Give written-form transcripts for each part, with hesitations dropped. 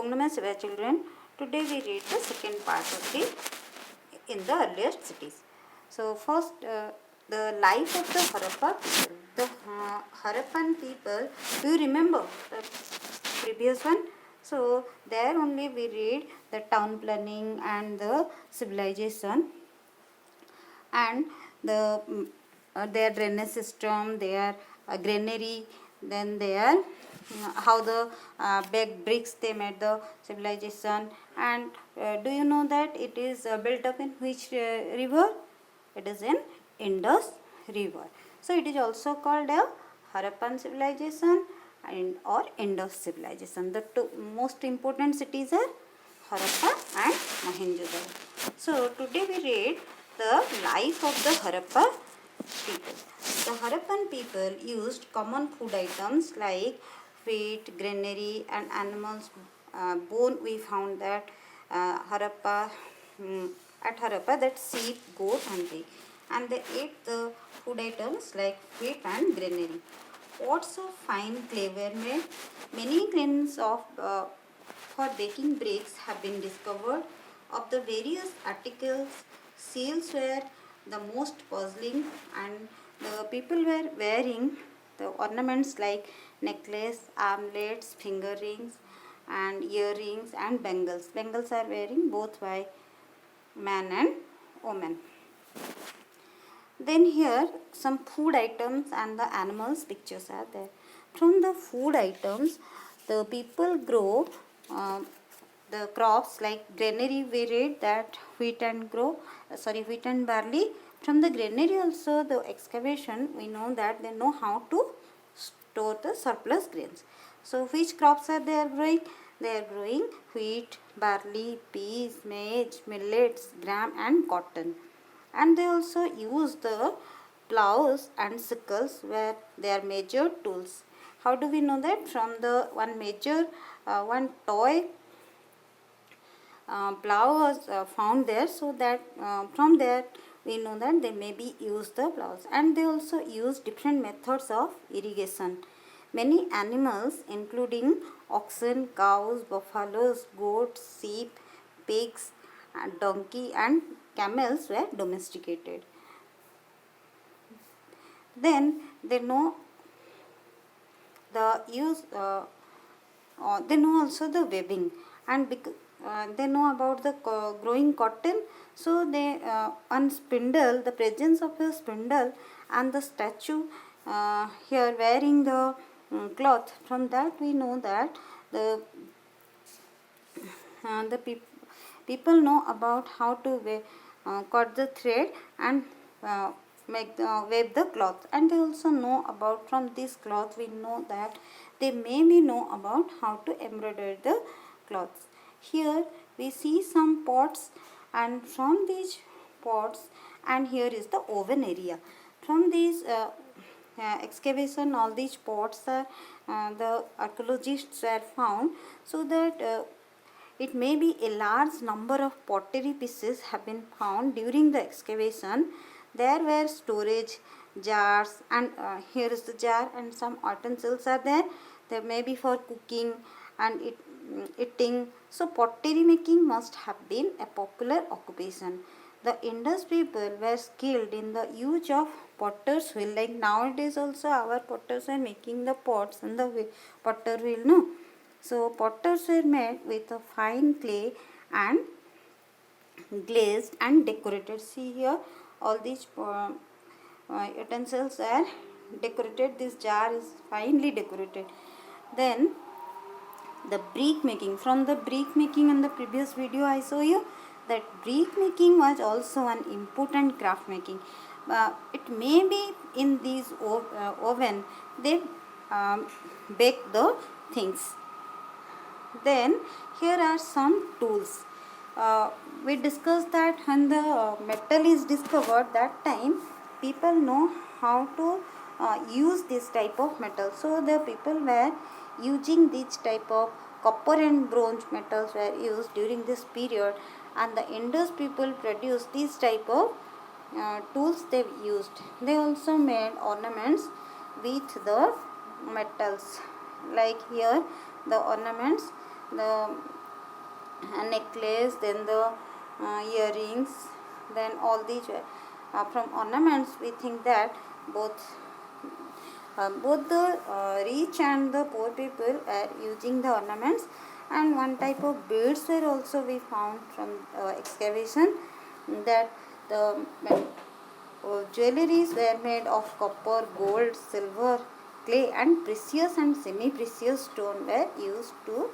Om Namah Shivaya children. Today we read the second part of the in the earliest cities. So first the life of the Harappa people. The Harappan people, do you remember the previous one? So there only we read the town planning and the civilization and the their drainage system, their granary, then their how the big bricks they made the civilization. And do you know that it is built up in which river? It is in Indus river. So it is also called a Harappan civilization and or Indus civilization. The two most important cities are Harappa and Mohenjo-daro. So today we read the life of the Harappa people. The Harappan people used common food items like wheat, granary and animals bone. We found that Harappa at Harappa that sheep, goat and pig, and they ate the food items like wheat and granary. Pots of fine clay were made. Many kinds of for baking bricks have been discovered. Of the various articles, seals were the most puzzling, and the people were wearing the ornaments like necklace, armlets, finger rings, and earrings and bangles. Bangles are wearing both by man and woman. Then here some food items and the animals pictures are there. From the food items, the people grow the crops like granary. We read that wheat and barley. From the granary also the excavation we know that they know how to store the surplus grains. So which crops are they are growing? They are growing wheat, barley, peas, maize, millets, gram and cotton. And they also use the plows and sickles where they are major tools. How do we know that? From the one toy plow was found there, so that from there we know that they maybe use the plows. And they also use different methods of irrigation. Many animals including oxen, cows, buffaloes, goats, sheep, pigs, donkey and camels were domesticated. Then they know the use they know also the weaving, and they know about the growing cotton. So they on spindle, the presence of a spindle and the statue here wearing the cloth. From that we know that the people know about how to cut the thread and weave the cloth. And they also know about, from this cloth we know that they maybe know about how to embroider the cloths. Here we see some pots, and from these pots, and here is the oven area. From these excavation, all these pots are the archaeologists were found, so that it may be a large number of pottery pieces have been found during the excavation. There were storage jars, and here is the jar, and some utensils are there. There may be for cooking and eating. So pottery making must have been a popular occupation. The Indus people were skilled in the use of potter's wheel. Like nowadays also our potters are making the pots and the potter wheel, no? So potters were made with a fine clay and glazed and decorated. See here, all these utensils are decorated. This jar is finely decorated. Then the brick making. From the brick making in the previous video I saw you that brick making was also an important craft making. It may be in these oven they bake the things. Then here are some tools. We discussed that when the metal is discovered, that time people know how to use this type of metal. So the people were using this type of copper and bronze metals were used during this period, and the Indus people produced this type of tools they used. They also made ornaments with the metals, like here the ornaments the necklace, then the earrings, then all these from ornaments. We think that both both the rich and the poor people are using the ornaments, and one type of beads were also we found from excavation, that the jewelries were made of copper, gold, silver, clay, and precious and semi-precious stone were used to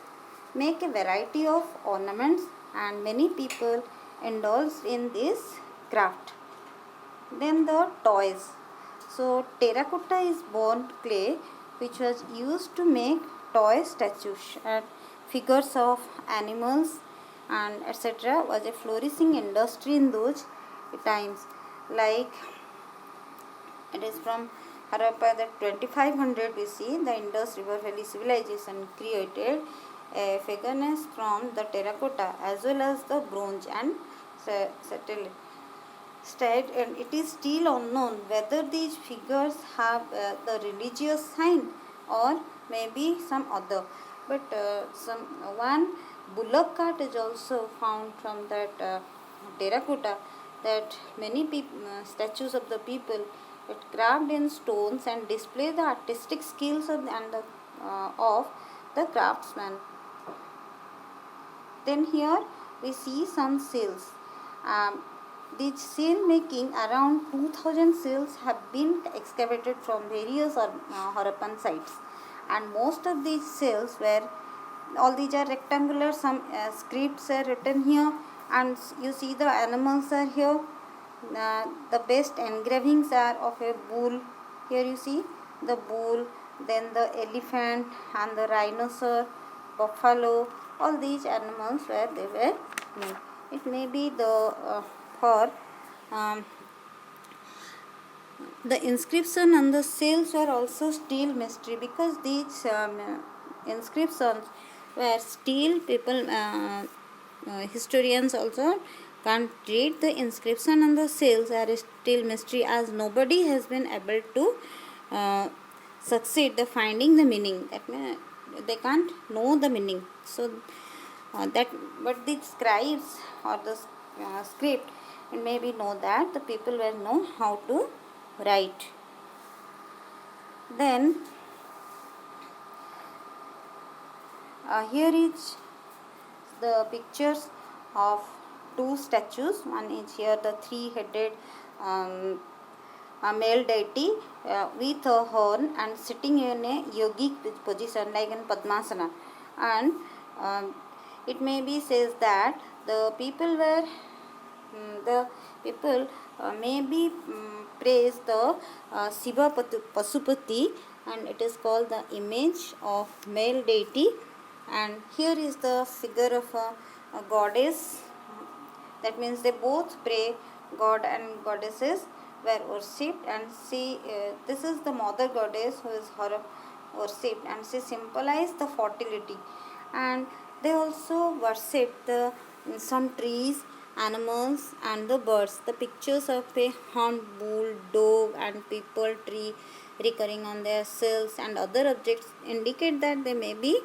make a variety of ornaments, and many people indulged in this craft. Then the toys. So terracotta is burnt clay which was used to make toy statues and figures of animals and etc. was a flourishing industry in those times. Like it is from Harappa, that 2500 BC, the Indus River Valley civilization created a furnace from the terracotta as well as the bronze and settled state, and it is still unknown whether these figures have the religious sign or maybe some other. But some one bullock cart is also found from that terracotta, that many statues of the people it carved in stones and display the artistic skills of of the craftsman. Then here we see some seals. The seal making, around 2000 seals have been excavated from various Harappan sites, and most of these seals were, all these are rectangular, some scripts are written here, and you see the animals are here. The best engravings are of a bull. Here you see the bull, then the elephant and the rhinoceros, buffalo, all these animals where they were made. It may be the for the inscription on the seals were also still mystery, because these inscriptions were still people historians also can't read the inscription on the seals are still mystery, as nobody has been able to succeed the finding the meaning. That means they can't know the meaning. So that, but the scribes or the script, and maybe know that the people will know how to write. Then here is the pictures of two statues. One is here the three-headed a male deity with a horn and sitting in a yogic position like in Padmasana, and it maybe says that the people were the people maybe praise the Shiva Pasupati, and it is called the image of male deity. And here is the figure of a goddess. That means they both pray, god and goddesses were worshipped, and she this is the mother goddess who is her worshipped, and she symbolized the fertility. And they also worshipped the some trees, animals, and the birds. The pictures of a horned bull, dove, and people tree recurring on their cells and other objects indicate that they may be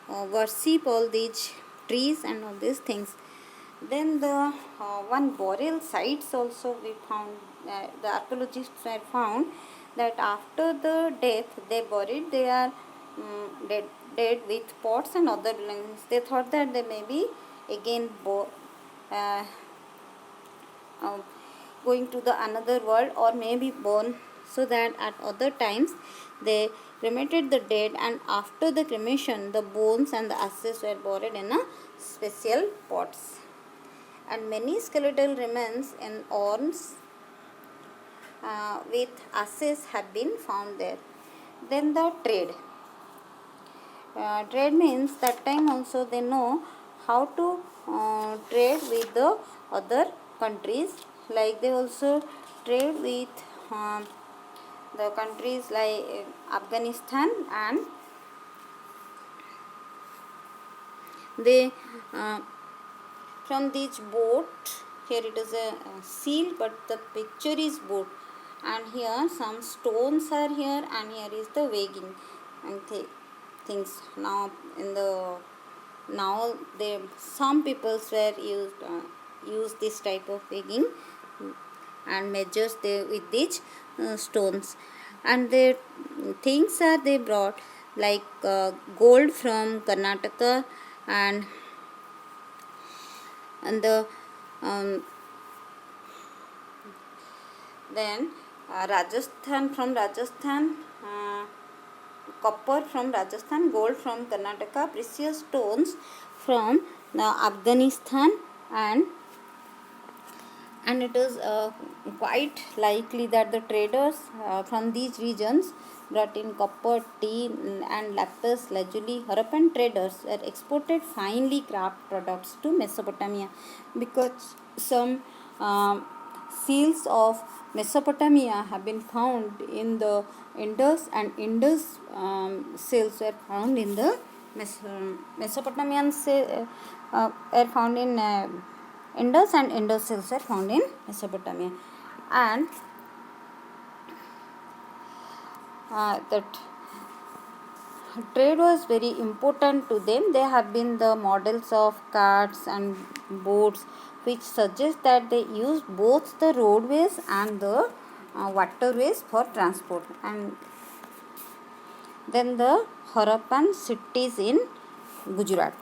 worship all these trees and all these things. Then the one burial sites also we found, the archaeologists have found that after the death they buried their dead with pots and other belongings. They thought that they may be again uh, going to the another world or may be born, so that at other times they cremated the dead, and after the cremation the bones and the ashes were buried in a special pots. And many skeletal remains in urns with ashes have been found there. Then the trade. Trade means that time also they know how to trade with the other countries. Like they also trade with the countries like Afghanistan, and they from this boat, here it is a seal but the picture is boat, and here some stones are here, and here is the wagon and things. Now in the now they some peoples were use this type of weighing and measures they with these stones, and the things are they brought like gold from Karnataka, and the um, then Rajasthan, from Rajasthan, copper from Rajasthan, gold from Karnataka, precious stones from Afghanistan, and it is quite likely that the traders from these regions brought in copper, tin, and lapis lazuli. Harappan traders were exported finely crafted products to Mesopotamia, because some seals of Mesopotamia have been found in the Indus, and Indus seals were found in the Mesopotamian were found in Indus, and Indus seals are found in Mesopotamia, and that trade was very important to them. They have been the models of carts and boats, which suggest that they used both the roadways and the waterways for transport. And then the Harappan cities in Gujarat.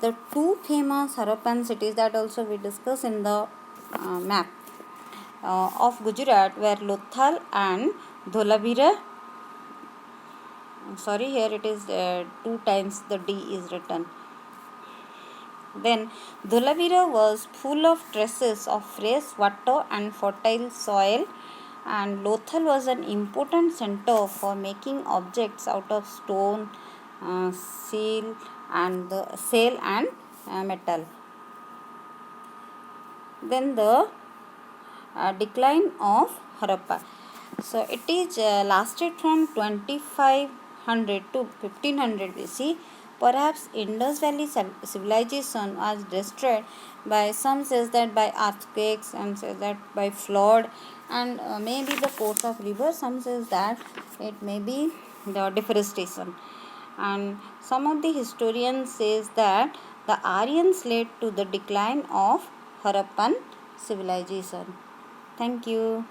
The two famous Harappan cities that also we discuss in the map of Gujarat were Lothal and Dholavira. Sorry, here it is 2 times the D is written. Then Dholavira was full of traces of fresh water and fertile soil, and Lothal was an important center for making objects out of stone, seal, and sail and metal. Then the decline of Harappa. So it is lasted from 2500 to 1500 BC. Perhaps Indus Valley civilization was destroyed by, some says that by earthquakes, and says that by flood, and maybe the course of river. Some says that it may be the deforestation, and some of the historians says that the Aryans led to the decline of Harappan civilization. Thank you.